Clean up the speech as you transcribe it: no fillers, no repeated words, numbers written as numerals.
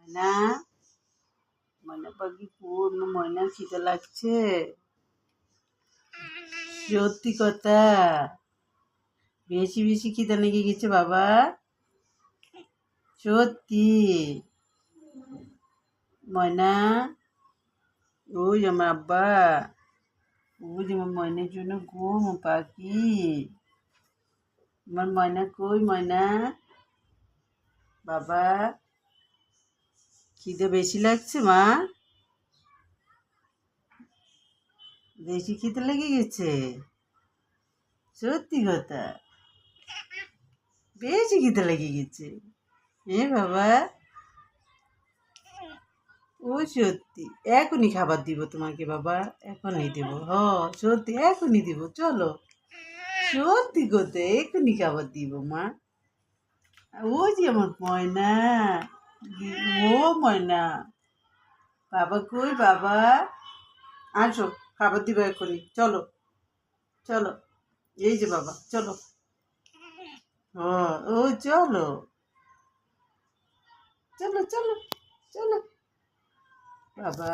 ময়না ময়না পাখি কোন ময়না খিদে লাগছে সত্যি কথা বেশি বেশি খিদে লেগে গেছে বাবা সত্যি ময়না ওই আমার আব্বা ওই যে আমার ময়নার জন্য ঘুম পাখি আমার ময়না কই ময়না বাবা খিদে বেশি লাগছে মা বেশি খিদে লেগে গেছে সত্যি কথা বেশি খিদে লেগে গেছে বাবা ও সত্যি এখনই খাবার দিব তোমাকে বাবা এখনই দেবো সত্যি এখনই দিব চলো সত্যি করতে এখনই খাবার দিব মা ও যে আমার ময়না ও ময়না বাবা কই বাবা আসো খাবার দিব এখনই চলো চলো এই যে বাবা চলো ও চলো চলো চলো চলো বাবা